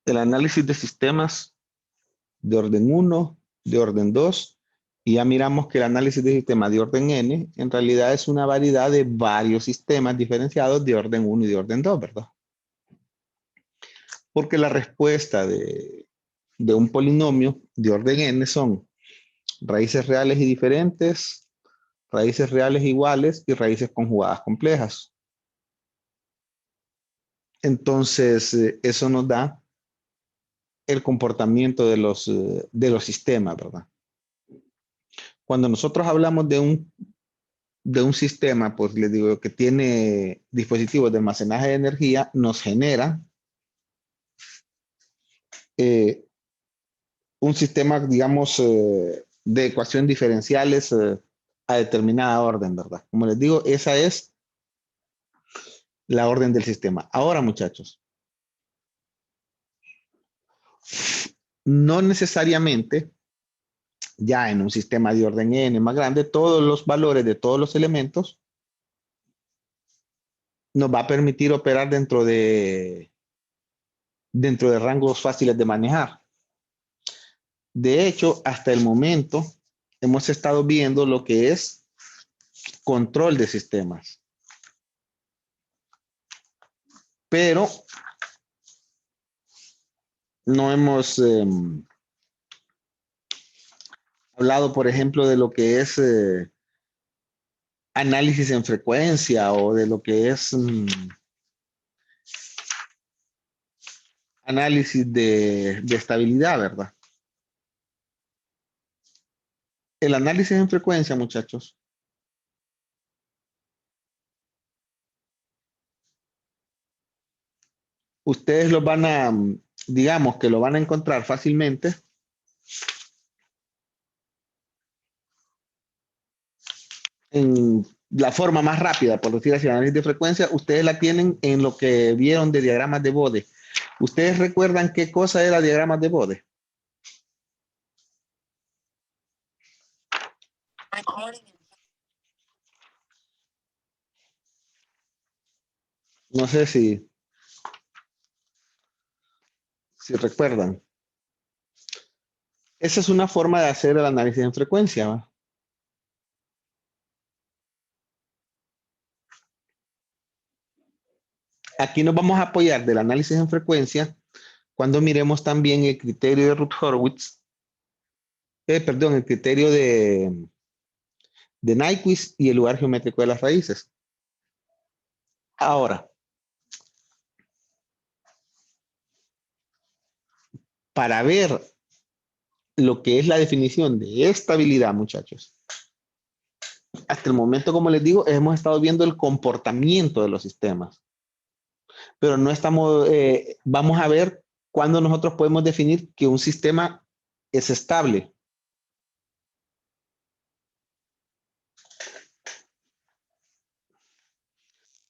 el análisis de sistemas de orden uno, de orden 2, y ya miramos que el análisis de sistemas de orden n en realidad es una variedad de varios sistemas diferenciados de orden uno y de orden 2, ¿verdad? Porque la respuesta de un polinomio de orden n son raíces reales y diferentes, raíces reales iguales y raíces conjugadas complejas. Entonces, eso nos da el comportamiento de los sistemas, ¿verdad? Cuando nosotros hablamos de un sistema, pues les digo que tiene dispositivos de almacenaje de energía, nos genera eh, un sistema, digamos, de ecuación diferenciales a determinada orden, ¿verdad? Como les digo, esa es la orden del sistema. Ahora, muchachos, no necesariamente ya en un sistema de orden n más grande, todos los valores de todos los elementos nos va a permitir operar dentro de rangos fáciles de manejar. De hecho, hasta el momento hemos estado viendo lo que es control de sistemas. Pero no hemos hablado, por ejemplo, de lo que es análisis en frecuencia o de lo que es análisis de estabilidad, ¿verdad? El análisis en frecuencia, muchachos, ustedes lo van a, digamos que lo van a encontrar fácilmente en la forma más rápida, por decir así, análisis de frecuencia, ustedes la tienen en lo que vieron de diagramas de Bode. ¿Ustedes recuerdan qué cosa era diagramas de Bode? No sé si recuerdan. Esa es una forma de hacer el análisis en frecuencia, ¿va? Aquí nos vamos a apoyar del análisis en frecuencia cuando miremos también el criterio de Routh-Horowitz, perdón, el criterio de Nyquist y el lugar geométrico de las raíces. Ahora, para ver lo que es la definición de estabilidad, muchachos, hasta el momento, como les digo, hemos estado viendo el comportamiento de los sistemas, pero no estamos, vamos a ver cuándo nosotros podemos definir que un sistema es estable.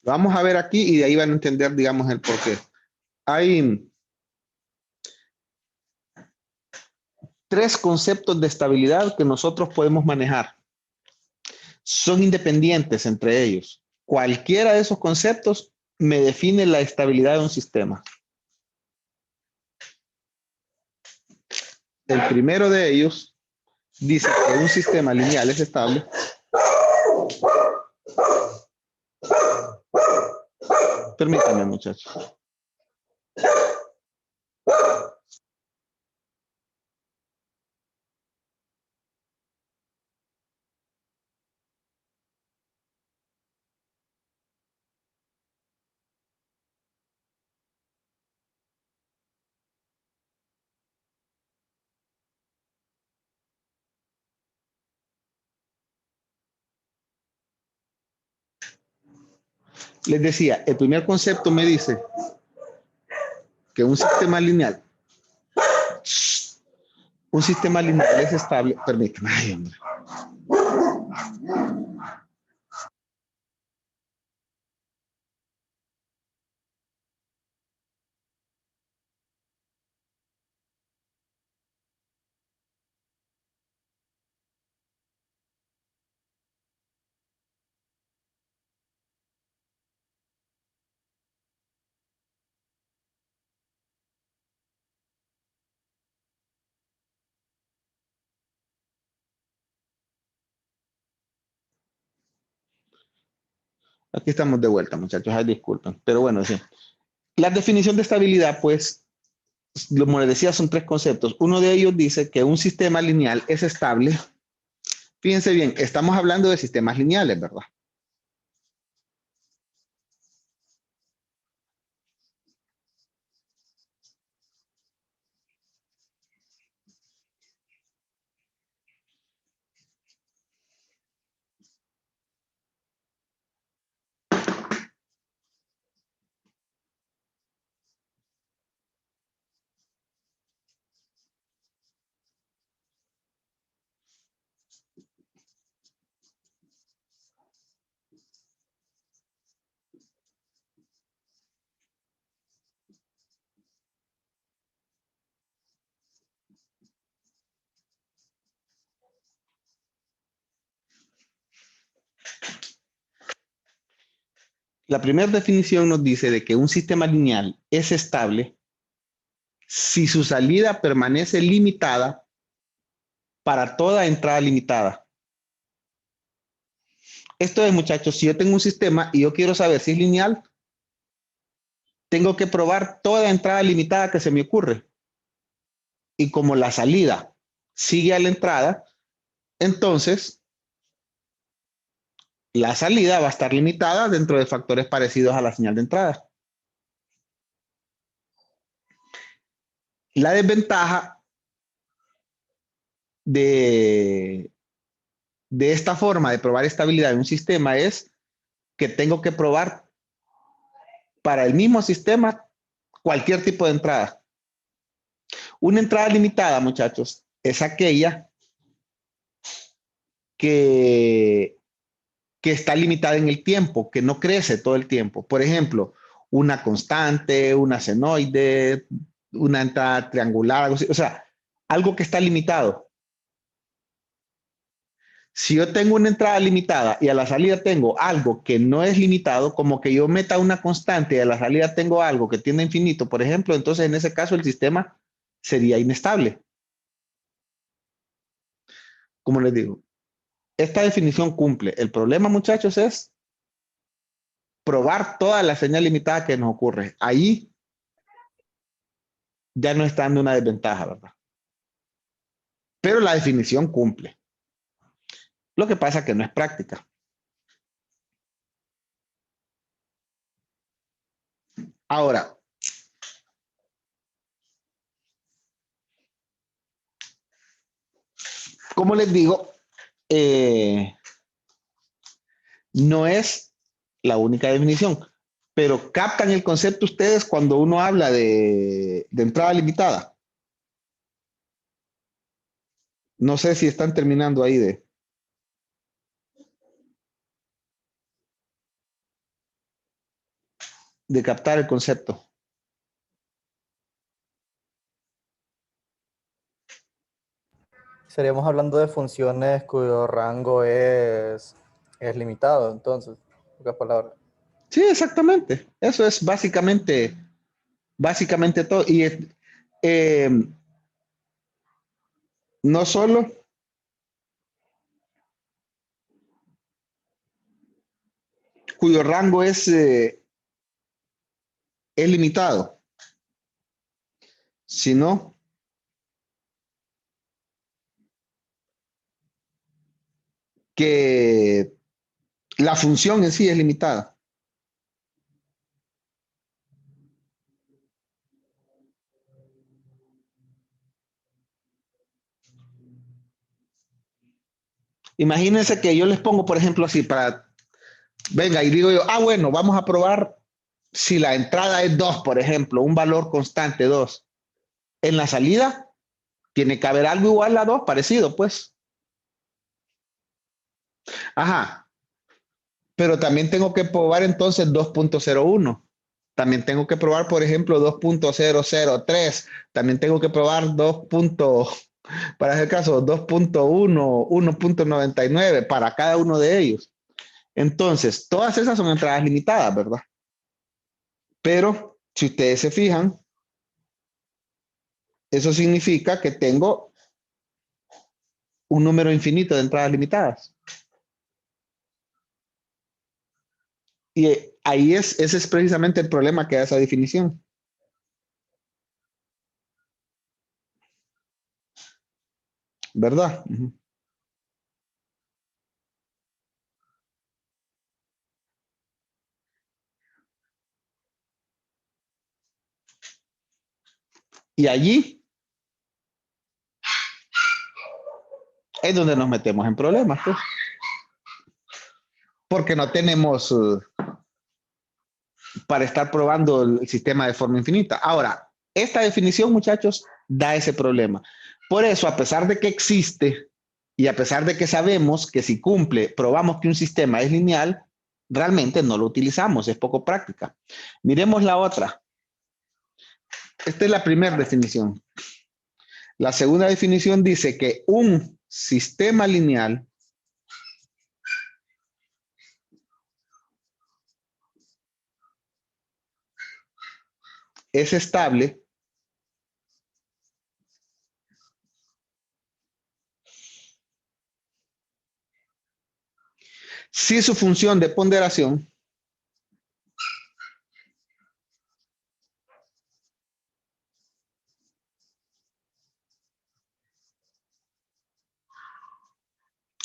Lo vamos a ver aquí y de ahí van a entender, digamos, el porqué. Hay tres conceptos de estabilidad que nosotros podemos manejar. Son independientes entre ellos. Cualquiera de esos conceptos me define la estabilidad de un sistema. El primero de ellos dice que un sistema lineal es estable. Permítanme, muchachos. Les decía, el primer concepto me dice que un sistema lineal es estable. Permítanme, ay, hombre. Aquí estamos de vuelta, muchachos. Ay, disculpen. Pero bueno, sí. La definición de estabilidad, pues, como les decía, son tres conceptos. Uno de ellos dice que un sistema lineal es estable. Fíjense bien, estamos hablando de sistemas lineales, ¿verdad? La primera definición nos dice de que un sistema lineal es estable si su salida permanece limitada para toda entrada limitada. Esto es, muchachos, si yo tengo un sistema y yo quiero saber si es lineal, tengo que probar toda entrada limitada que se me ocurre. Y como la salida sigue a la entrada, entonces la salida va a estar limitada dentro de factores parecidos a la señal de entrada. La desventaja de esta forma de probar estabilidad en un sistema es que tengo que probar para el mismo sistema cualquier tipo de entrada. Una entrada limitada, muchachos, es aquella que, que está limitada en el tiempo, que no crece todo el tiempo. Por ejemplo, una constante, una senoide, una entrada triangular, o sea, algo que está limitado. Si yo tengo una entrada limitada y a la salida tengo algo que no es limitado, como que yo meta una constante y a la salida tengo algo que tiene infinito, por ejemplo, entonces en ese caso el sistema sería inestable. Como les digo, esta definición cumple. El problema, muchachos, es probar toda la señal limitada que nos ocurre. Ahí ya no está dando una desventaja, ¿verdad? Pero la definición cumple. Lo que pasa es que no es práctica. Ahora, como les digo, no es la única definición, pero captan el concepto ustedes cuando uno habla de entrada limitada. No sé si están terminando ahí de captar el concepto. Estaríamos hablando de funciones cuyo rango es limitado, entonces, en pocas palabras. Sí, exactamente. Eso es básicamente todo. Y eh, no solo cuyo rango es limitado, sino que la función en sí es limitada. Imagínense que yo les pongo, por ejemplo, así para, venga, y digo yo, bueno, vamos a probar si la entrada es 2, por ejemplo, un valor constante 2. En la salida tiene que haber algo igual a 2, parecido, pues. Ajá, pero también tengo que probar entonces 2.01. También tengo que probar, por ejemplo, 2.003. También tengo que probar 2. Para hacer caso, 2.1, 1.99 para cada uno de ellos. Entonces, todas esas son entradas limitadas, ¿verdad? Pero si ustedes se fijan, eso significa que tengo un número infinito de entradas limitadas. Y ahí ese es precisamente el problema que da esa definición. ¿Verdad? Uh-huh. Y allí es donde nos metemos en problemas, pues. Porque no tenemos para estar probando el sistema de forma infinita. Ahora, esta definición, muchachos, da ese problema. Por eso, a pesar de que existe y a pesar de que sabemos que si cumple, probamos que un sistema es lineal, realmente no lo utilizamos, es poco práctica. Miremos la otra. Esta es la primera definición. La segunda definición dice que un sistema lineal es estable si su función de ponderación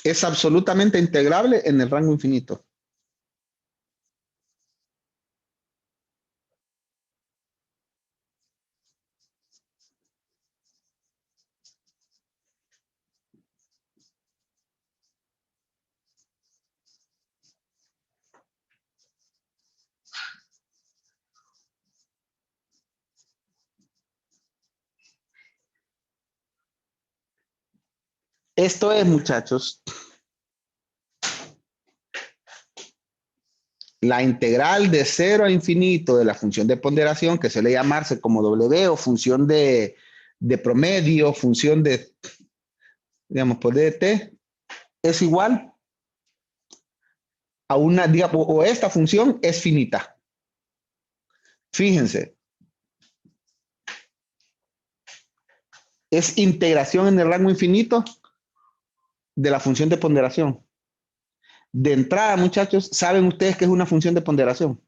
es absolutamente integrable en el rango infinito. Esto es, muchachos, la integral de 0 a infinito de la función de ponderación, que suele llamarse como W o función de promedio, función de, digamos, por DT, es igual a una, digamos, o esta función es finita. Fíjense, es integración en el rango infinito de la función de ponderación. De entrada, muchachos, ¿saben ustedes qué es una función de ponderación?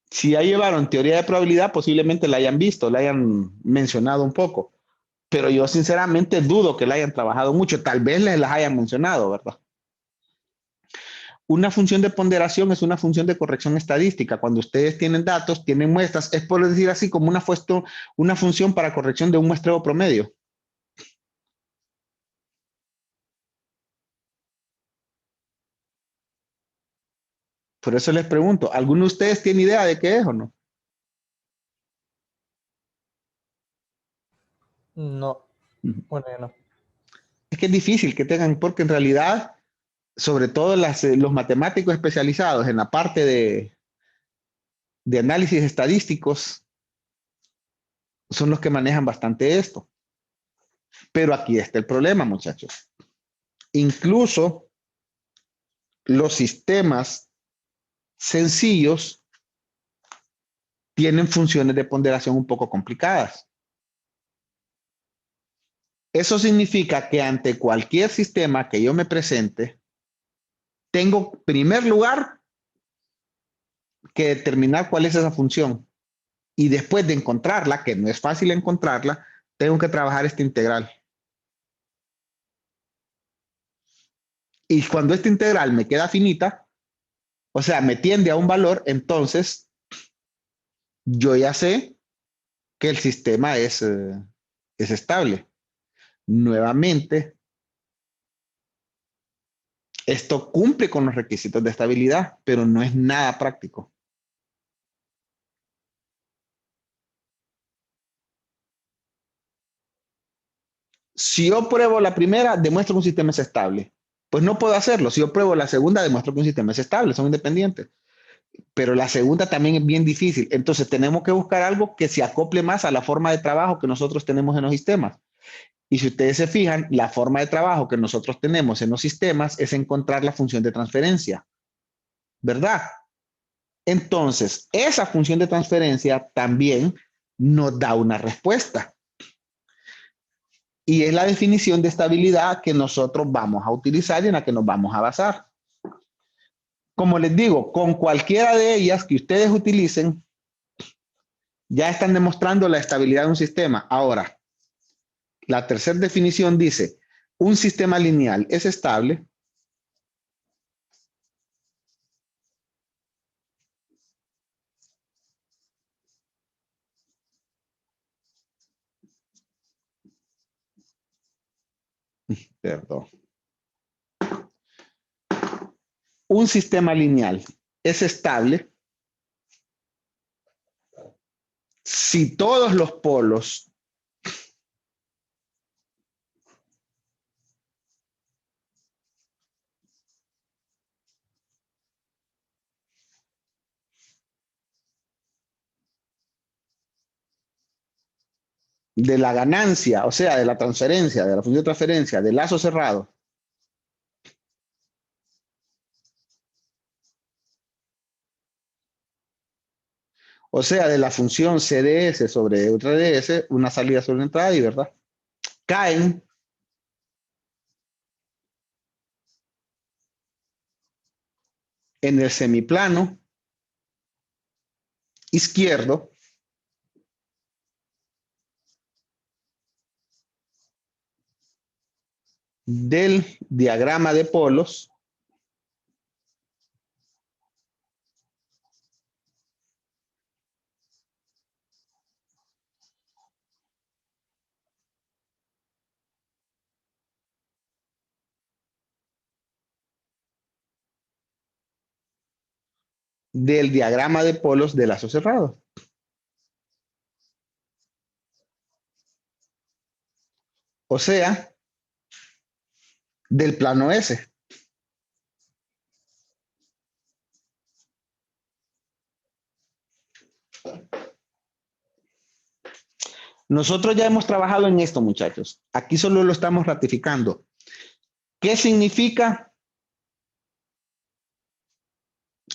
Si ya llevaron teoría de probabilidad, posiblemente la hayan visto, la hayan mencionado un poco. Pero yo sinceramente dudo que la hayan trabajado mucho. Tal vez les las hayan mencionado, ¿verdad? Una función de ponderación es una función de corrección estadística. Cuando ustedes tienen datos, tienen muestras, es por decir así como una función para corrección de un muestreo promedio. Por eso les pregunto, ¿alguno de ustedes tiene idea de qué es o no? No, bueno, no. Es que es difícil que tengan, porque en realidad, sobre todo los matemáticos especializados en la parte de análisis estadísticos, son los que manejan bastante esto. Pero aquí está el problema, muchachos. Incluso los sistemas sencillos tienen funciones de ponderación un poco complicadas. Eso significa que ante cualquier sistema que yo me presente, tengo en primer lugar que determinar cuál es esa función. Y después de encontrarla, que no es fácil encontrarla, tengo que trabajar esta integral. Y cuando esta integral me queda finita, o sea, me tiende a un valor, entonces yo ya sé que el sistema es estable. Nuevamente, esto cumple con los requisitos de estabilidad, pero no es nada práctico. Si yo pruebo la primera, demuestro que un sistema es estable. Pues no puedo hacerlo. Si yo pruebo la segunda, demuestro que un sistema es estable, son independientes. Pero la segunda también es bien difícil. Entonces tenemos que buscar algo que se acople más a la forma de trabajo que nosotros tenemos en los sistemas. Y si ustedes se fijan, la forma de trabajo que nosotros tenemos en los sistemas es encontrar la función de transferencia, ¿verdad? Entonces, esa función de transferencia también nos da una respuesta. Y es la definición de estabilidad que nosotros vamos a utilizar y en la que nos vamos a basar. Como les digo, con cualquiera de ellas que ustedes utilicen, ya están demostrando la estabilidad de un sistema. Ahora, la tercera definición dice, un sistema lineal es estable perdón. Un sistema lineal es estable si todos los polos de la ganancia, o sea, de la transferencia, de la función de transferencia, del lazo cerrado, o sea, de la función CDS sobre RDS, una salida sobre una entrada y verdad, caen en el semiplano izquierdo del diagrama de polos del diagrama de polos de lazo cerrado. O sea, del plano S. Nosotros ya hemos trabajado en esto, muchachos. Aquí solo lo estamos ratificando. ¿Qué significa?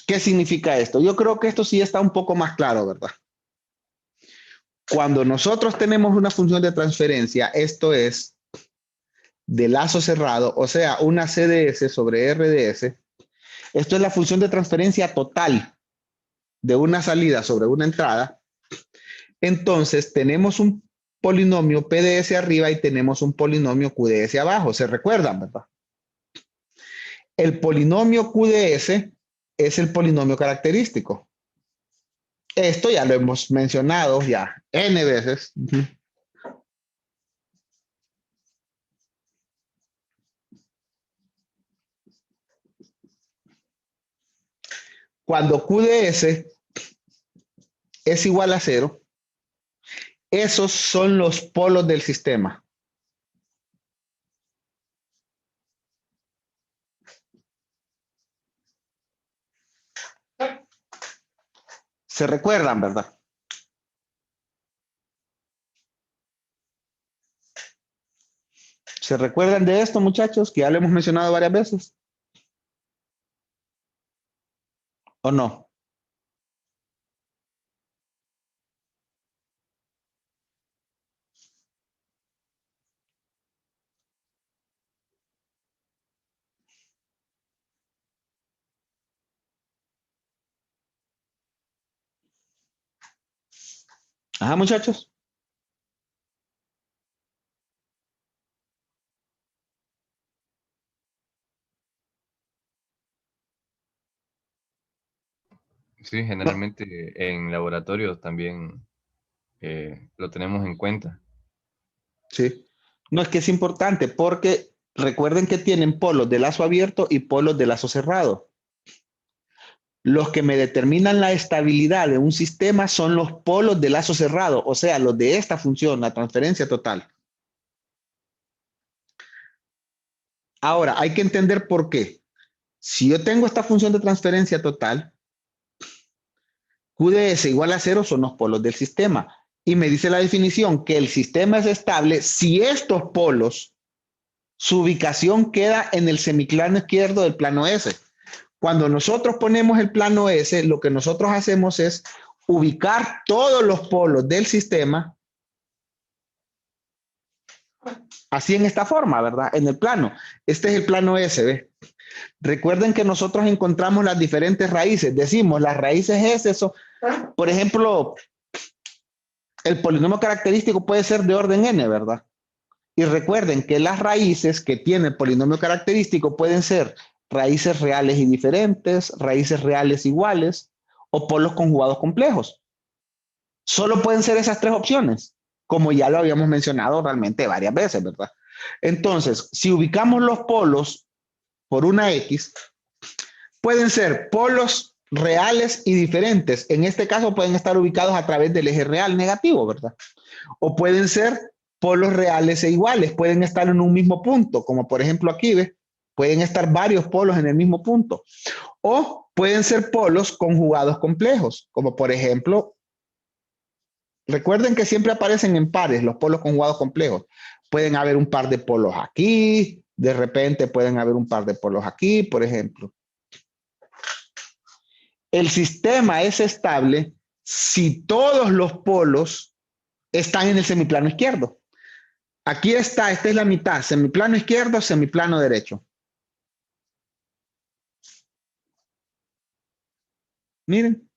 ¿Qué significa esto? Yo creo que esto sí está un poco más claro, ¿verdad? Cuando nosotros tenemos una función de transferencia, esto es de lazo cerrado, o sea, una CDS sobre RDS. Esto es la función de transferencia total de una salida sobre una entrada. Entonces, tenemos un polinomio PDS arriba y tenemos un polinomio QDS abajo. ¿Se recuerdan, verdad? El polinomio QDS es el polinomio característico. Esto ya lo hemos mencionado ya N veces. Cuando QDS es igual a 0, esos son los polos del sistema. Se recuerdan, ¿verdad? ¿Se recuerdan de esto, muchachos? Que ya lo hemos mencionado varias veces. ¿O no? Ajá, muchachos. Sí, No, generalmente en laboratorios también lo tenemos en cuenta. sí. No, es que es importante porque recuerden que tienen polos de lazo abierto y polos de lazo cerrado. Los que me determinan la estabilidad de un sistema son los polos de lazo cerrado, o sea, los de esta función, la transferencia total. Ahora, hay que entender por qué. Si yo tengo esta función de transferencia total, QDS igual a 0 son los polos del sistema. Y me dice la definición que el sistema es estable si estos polos, su ubicación queda en el semiclano izquierdo del plano S. Cuando nosotros ponemos el plano S, lo que nosotros hacemos es ubicar todos los polos del sistema Así en esta forma, ¿verdad? En el plano. Este es el plano S, ¿ve? Recuerden que nosotros encontramos las diferentes raíces. Decimos, las raíces S son, por ejemplo, el polinomio característico puede ser de orden n, ¿verdad? Y recuerden que las raíces que tiene el polinomio característico pueden ser raíces reales y diferentes, raíces reales iguales o polos conjugados complejos. Solo pueden ser esas tres opciones, como ya lo habíamos mencionado realmente varias veces, ¿verdad? Entonces, si ubicamos los polos por una X, pueden ser polos reales y diferentes. En este caso pueden estar ubicados a través del eje real negativo, ¿verdad? O pueden ser polos reales e iguales, pueden estar en un mismo punto, como por ejemplo aquí, ¿ves? Pueden estar varios polos en el mismo punto. O pueden ser polos conjugados complejos, como por ejemplo, recuerden que siempre aparecen en pares los polos conjugados complejos. Pueden haber un par de polos aquí, de repente pueden haber un par de polos aquí, por ejemplo. El sistema es estable si todos los polos están en el semiplano izquierdo. Aquí está, esta es la mitad, semiplano izquierdo, semiplano derecho. Miren,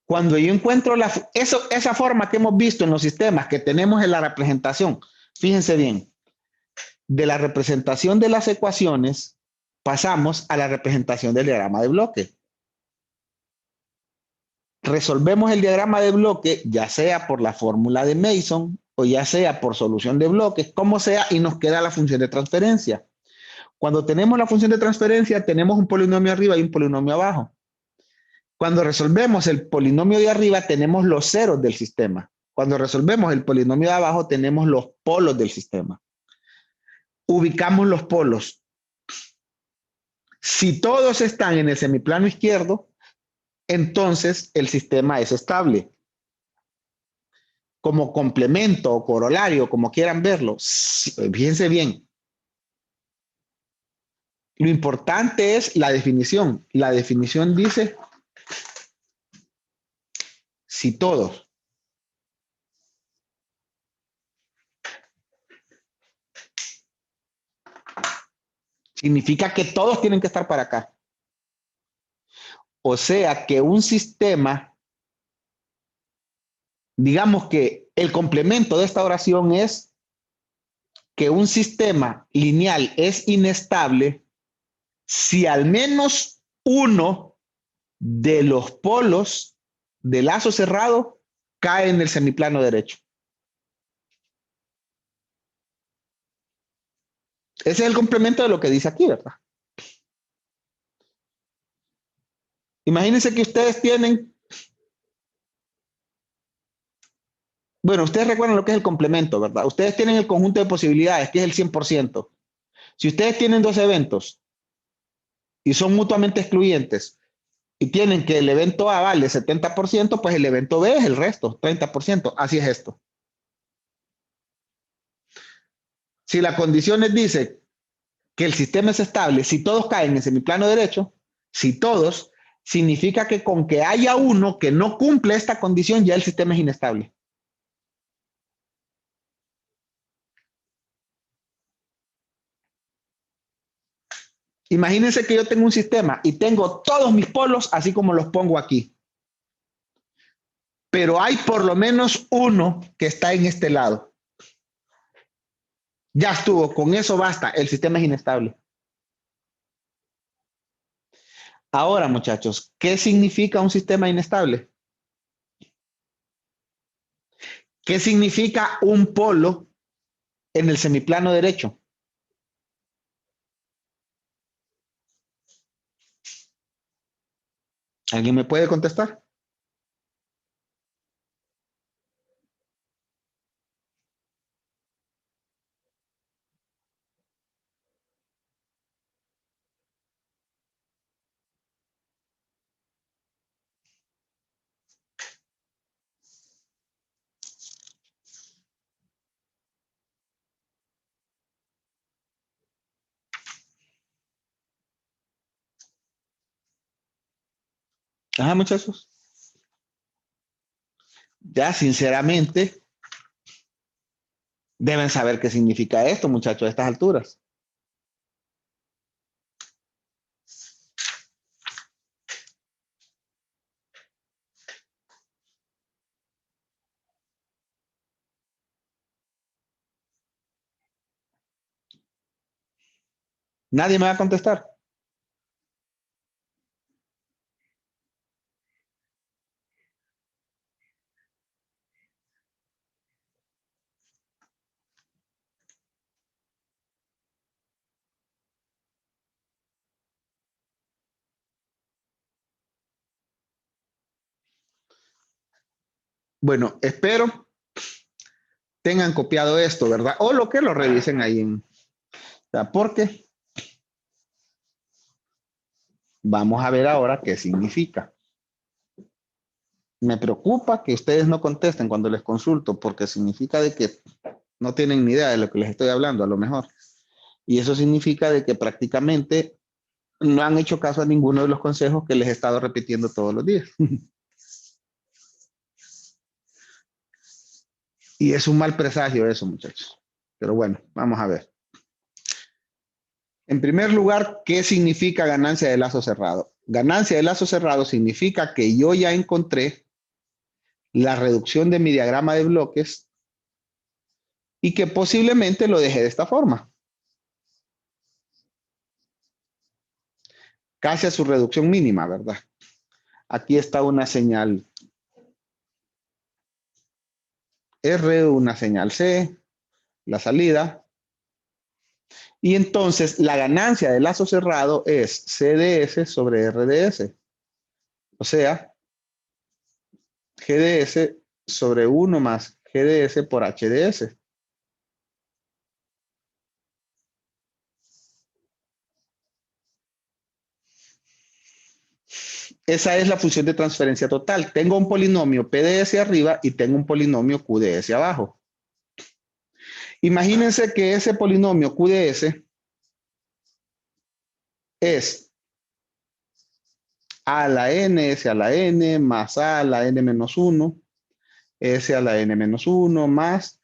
cuando yo encuentro esa forma que hemos visto en los sistemas que tenemos en la representación, fíjense bien, de la representación de las ecuaciones pasamos a la representación del diagrama de bloque. Resolvemos el diagrama de bloque, ya sea por la fórmula de Mason o ya sea por solución de bloques, como sea, y nos queda la función de transferencia. Cuando tenemos la función de transferencia, tenemos un polinomio arriba y un polinomio abajo. Cuando resolvemos el polinomio de arriba, tenemos los ceros del sistema. Cuando resolvemos el polinomio de abajo, tenemos los polos del sistema. Ubicamos los polos. Si todos están en el semiplano izquierdo, entonces el sistema es estable. Como complemento o corolario, como quieran verlo, fíjense bien. Lo importante es la definición. La definición dice si todos. Significa que todos tienen que estar para acá. O sea que un sistema, digamos que el complemento de esta oración es que un sistema lineal es inestable si al menos uno de los polos del lazo cerrado cae en el semiplano derecho. Ese es el complemento de lo que dice aquí, ¿verdad? Imagínense que ustedes tienen, bueno, ustedes recuerdan lo que es el complemento, ¿verdad? Ustedes tienen el conjunto de posibilidades, que es el 100%. Si ustedes tienen dos eventos y son mutuamente excluyentes y tienen que el evento A vale 70%, pues el evento B es el resto, 30%. Así es esto. Si la condición dice que el sistema es estable, si todos caen en semiplano derecho, si todos, significa que con que haya uno que no cumple esta condición, ya el sistema es inestable. Imagínense que yo tengo un sistema y tengo todos mis polos así como los pongo aquí. Pero hay por lo menos uno que está en este lado. Ya estuvo, con eso basta, el sistema es inestable. Ahora, muchachos, ¿qué significa un sistema inestable? ¿Qué significa un polo en el semiplano derecho? ¿Alguien me puede contestar? Ajá, muchachos. Ya, sinceramente, Deben saber qué significa esto, muchachos, a estas alturas. Nadie me va a contestar. Bueno, espero tengan copiado esto, ¿verdad? O lo que lo revisen ahí en... O sea, porque vamos a ver ahora qué significa. Me preocupa que ustedes no contesten cuando les consulto, porque significa de que no tienen ni idea de lo que les estoy hablando, a lo mejor. Y eso significa de que prácticamente no han hecho caso a ninguno de los consejos que les he estado repitiendo todos los días. Y es un mal presagio eso, muchachos. Pero bueno, vamos a ver. En primer lugar, ¿qué significa ganancia de lazo cerrado? Ganancia de lazo cerrado significa que yo ya encontré la reducción de mi diagrama de bloques y que posiblemente lo dejé de esta forma. Casi a su reducción mínima, ¿verdad? Aquí está una señal R, una señal C, la salida. Y entonces la ganancia de lazo cerrado es CDS sobre RDS. O sea, GDS sobre 1 más GDS por HDS. Esa es la función de transferencia total. Tengo un polinomio PDS arriba y tengo un polinomio QDS abajo. Imagínense que ese polinomio QDS es a a la n, s a la n, más a la n menos 1, s a la n menos 1, más,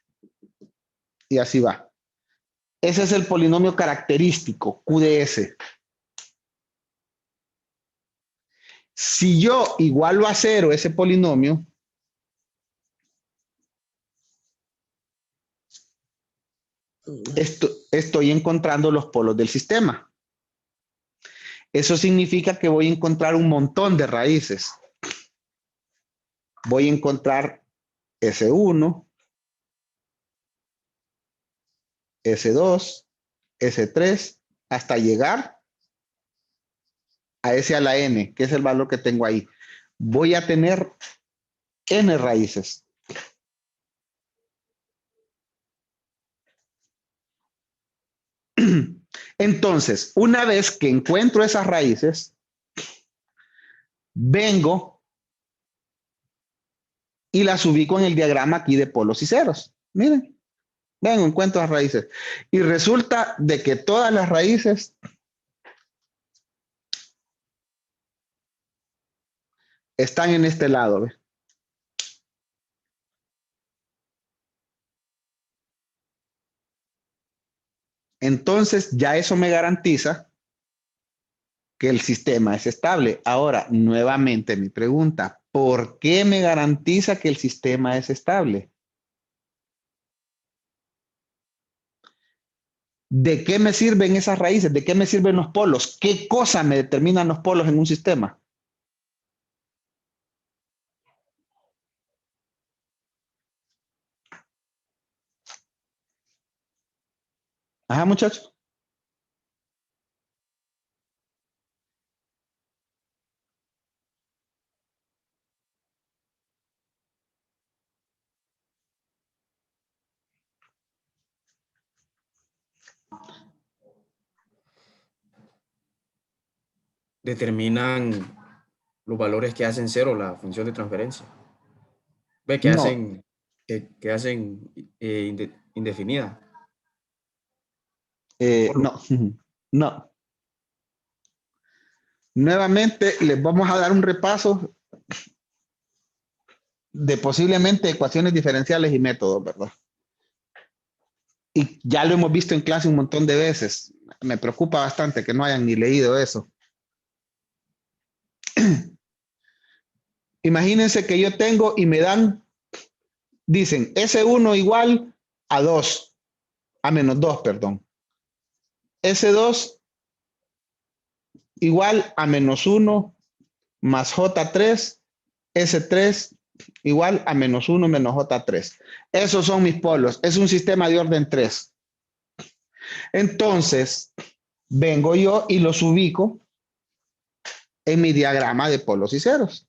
y así va. Ese es el polinomio característico, QDS. Si yo igualo a 0 ese polinomio, estoy encontrando los polos del sistema. Eso significa que voy a encontrar un montón de raíces. Voy a encontrar S1, S2, S3, hasta llegar a S a la N, que es el valor que tengo ahí. Voy a tener N raíces. Entonces, una vez que encuentro esas raíces, vengo y las ubico en el diagrama aquí de polos y ceros. Miren, vengo, encuentro las raíces. Y resulta de que todas las raíces están en este lado. ¿Ve? Entonces, ya eso me garantiza que el sistema es estable. Ahora, nuevamente mi pregunta, ¿por qué me garantiza que el sistema es estable? ¿De qué me sirven esas raíces? ¿De qué me sirven los polos? ¿Qué cosa me determinan los polos en un sistema? Ajá, muchachos. Determinan los valores que hacen cero la función de transferencia. Ve que No, hacen, que hacen indefinida. no, no. Nuevamente les vamos a dar un repaso de posiblemente ecuaciones diferenciales y métodos, ¿verdad? Y ya lo hemos visto en clase un montón de veces. Me preocupa bastante que no hayan ni leído eso. Imagínense que yo tengo y me dan, dicen, S1 igual a 2, a menos 2, perdón. S2 igual a menos 1 más J3, S3 igual a menos 1 menos J3. Esos son mis polos. Es un sistema de orden 3. Entonces, vengo yo y los ubico en mi diagrama de polos y ceros.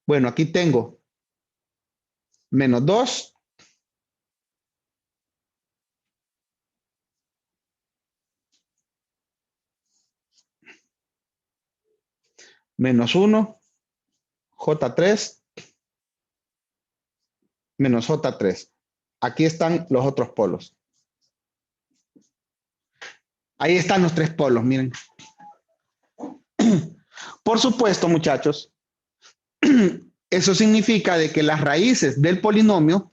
Bueno, aquí tengo menos 2, menos 1, J3, menos J3. Aquí están los otros polos. Ahí están los 3 polos, miren. Por supuesto, muchachos, eso significa de que las raíces del polinomio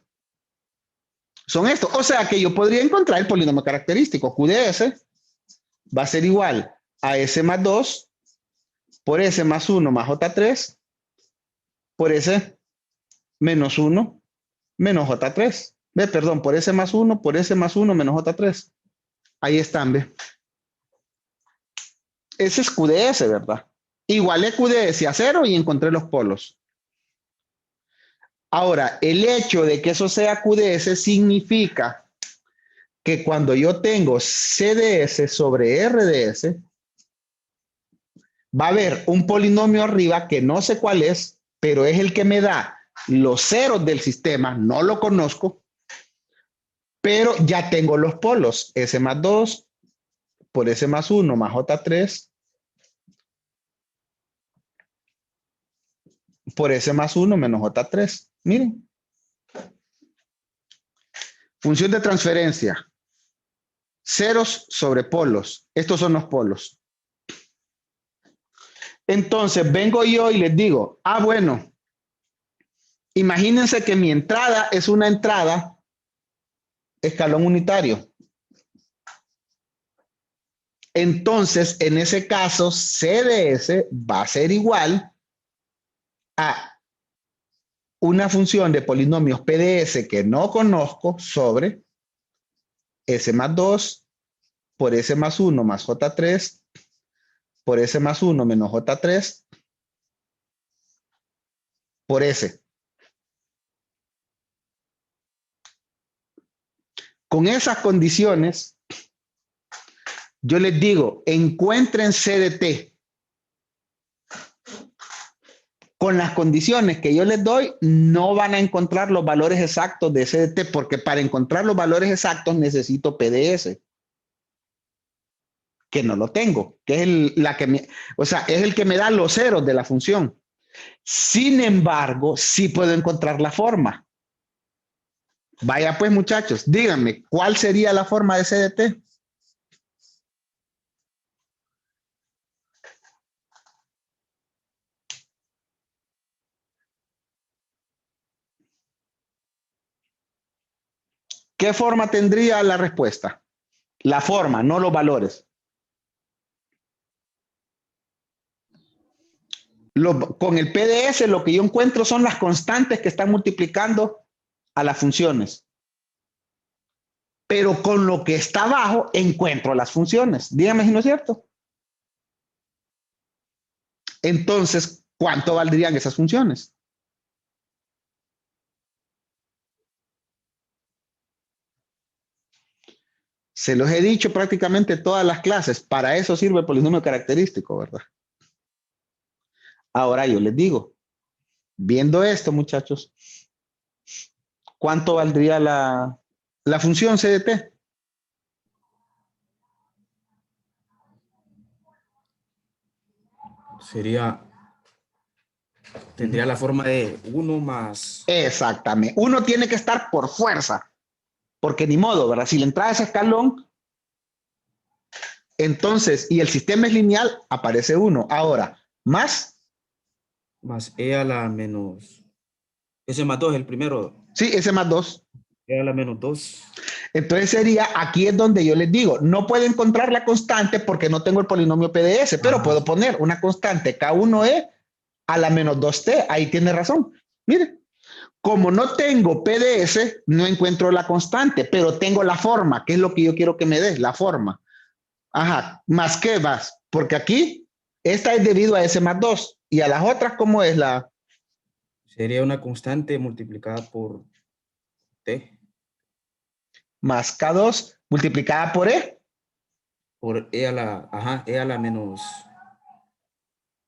son esto. O sea que yo podría encontrar el polinomio característico. QDS va a ser igual a S más 2 por S más 1 más J3 por S menos 1 menos J3. Ve, perdón, por S más 1 por S más 1 menos J3. Ahí están, ve. Ese es QDS, ¿verdad? Igualé QDS a 0 y encontré los polos. Ahora, el hecho de que eso sea QDS significa que cuando yo tengo CDS sobre RDS, va a haber un polinomio arriba que no sé cuál es, pero es el que me da los ceros del sistema, no lo conozco, pero ya tengo los polos, S más 2 por S más 1 más J3 por S más 1 menos J3. Miren. Función de transferencia. Ceros sobre polos. Estos son los polos. Entonces vengo yo y les digo, bueno, imagínense que mi entrada es una entrada escalón unitario. Entonces, en ese caso, CDS va a ser igual a una función de polinomios PDS que no conozco sobre S más 2 por S más 1 más J3 por S más 1 menos J3 por S. Con esas condiciones, yo les digo, encuentren CDT. Con las condiciones que yo les doy, no van a encontrar los valores exactos de CDT, porque para encontrar los valores exactos necesito PDS, que no lo tengo, que es es el que me da los ceros de la función. Sin embargo, sí puedo encontrar la forma. Vaya pues, muchachos, díganme, ¿cuál sería la forma de CDT? ¿Qué forma tendría la respuesta? La forma, no los valores. Con el PDS lo que yo encuentro son las constantes que están multiplicando a las funciones. Pero con lo que está abajo encuentro las funciones. Dígame si no es cierto. Entonces, ¿cuánto valdrían esas funciones? Se los he dicho prácticamente todas las clases. Para eso sirve el polinomio característico, ¿verdad? Ahora yo les digo, viendo esto, muchachos, ¿cuánto valdría la función CDT? Tendría la forma de 1 más... Exactamente. Uno tiene que estar por fuerza, porque ni modo, ¿verdad? Si la entrada es escalón, entonces, y el sistema es lineal, aparece 1. Ahora, más Más E a la menos Ese más 2 es el primero. Sí, ese más 2. E a la menos 2. Entonces sería, aquí es donde yo les digo, no puedo encontrar la constante porque no tengo el polinomio PDS, pero puedo poner una constante K1E a la menos 2T. Ahí tiene razón. Mire, como no tengo PDS, no encuentro la constante, pero tengo la forma, que es lo que yo quiero que me des, la forma. Ajá, más que vas, porque aquí esta es debido a S más 2 y a las otras, ¿cómo es la? Sería una constante multiplicada por T. Más K2 multiplicada por E. Por E a la, ajá, E a la menos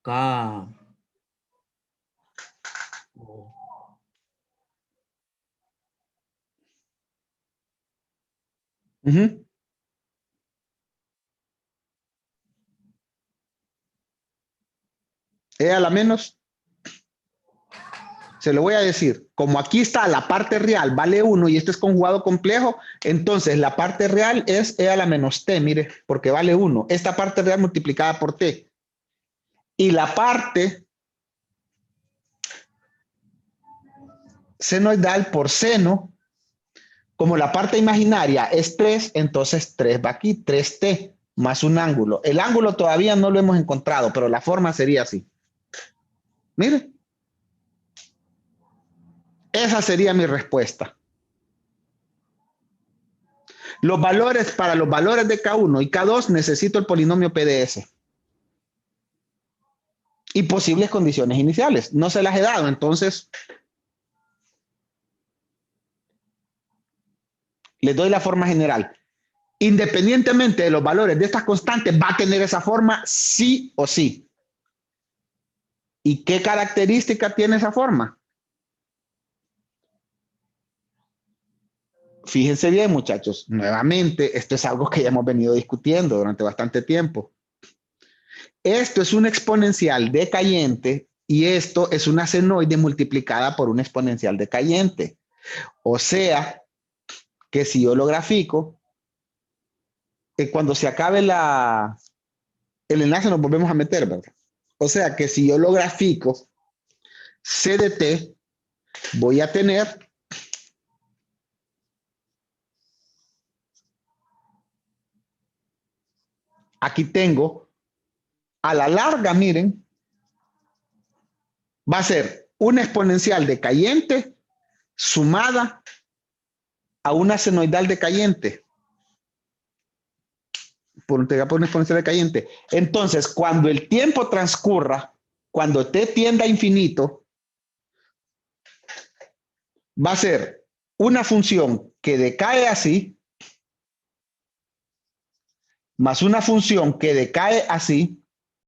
K. Uh-huh. E a la menos. Se lo voy a decir, como aquí está la parte real, vale 1 y este es conjugado complejo, entonces la parte real es E a la menos T, mire, porque vale 1. Esta parte real multiplicada por T. Y la parte senoidal por seno, como la parte imaginaria es 3, entonces 3 va aquí, 3T más un ángulo. El ángulo todavía no lo hemos encontrado, pero la forma sería así. Mire. Esa sería mi respuesta. Los valores, para los valores de K1 y K2 necesito el polinomio PDS. Y posibles condiciones iniciales. No se las he dado, entonces les doy la forma general. Independientemente de los valores de estas constantes, va a tener esa forma sí o sí. ¿Y qué característica tiene esa forma? Fíjense bien, muchachos, nuevamente, esto es algo que ya hemos venido discutiendo durante bastante tiempo. Esto es una exponencial decayente y esto es una senoide multiplicada por una exponencial decayente. O sea, que si yo lo grafico, cuando se acabe el enlace nos volvemos a meter, ¿verdad? O sea, que si yo lo grafico, C de T, voy a tener aquí tengo a la larga, miren, va a ser una exponencial decayente sumada a una senoidal decayente por una exponencial decayente. Entonces, cuando el tiempo transcurra, cuando t tienda a infinito, va a ser una función que decae así, más una función que decae así,